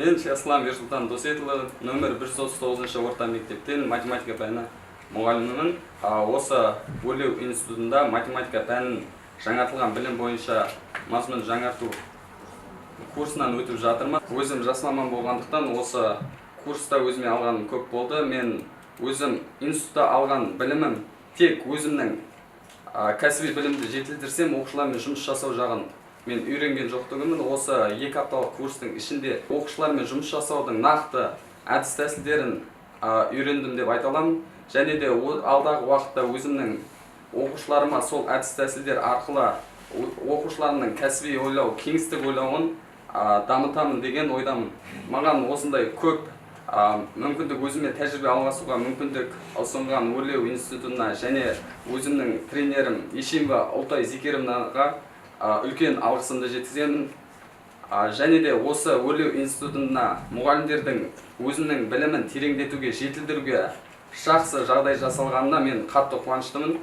Мен Шияслам Ерсултан Досетұлы, нөмір 139 орта мектептен математика пәні мұғалімімін. Осы өрлеу институтында математика пәнін жаңартылған білім бойынша мазмұн жаңарту курсынан өтіп жатырмын. Өзім жас маман болғандықтан осы курста өзіме алғаным көп болды. Мен өзім институтта алған білімім тек өзімнің кәсіби білімді жетілдірсем, оқушылармен жұмыс жасау жағын мен үйренген жоқтығымын. Осы 2 апталық курстың ішінде оқушылармен жұмыс жасаудың нақты әдіс тәсілдерін үйрендім деп айта аламын. Және де алдағы уақытта өзімнің оқушыларыма сол әдіс тәсілдер арқылы оқушыларының кәсіби ойлау, кеңістік ойлауын дамытамын деген ойдамын. Маған осындай көп мүмкіндік, өзіме тәжірибе алмасуға мүмкіндік ұсынған өрлеу институтына және өзімнің тренерім Ешимова Алтай Зикеровнаға үлкен алғысымды жеткіземін. Және де осы өрлеу институтына мұғалімдердің өзінің білімін тереңдетуге, жетілдіруге жақсы жағдай жасалғанына мен қатты қуаныштымын.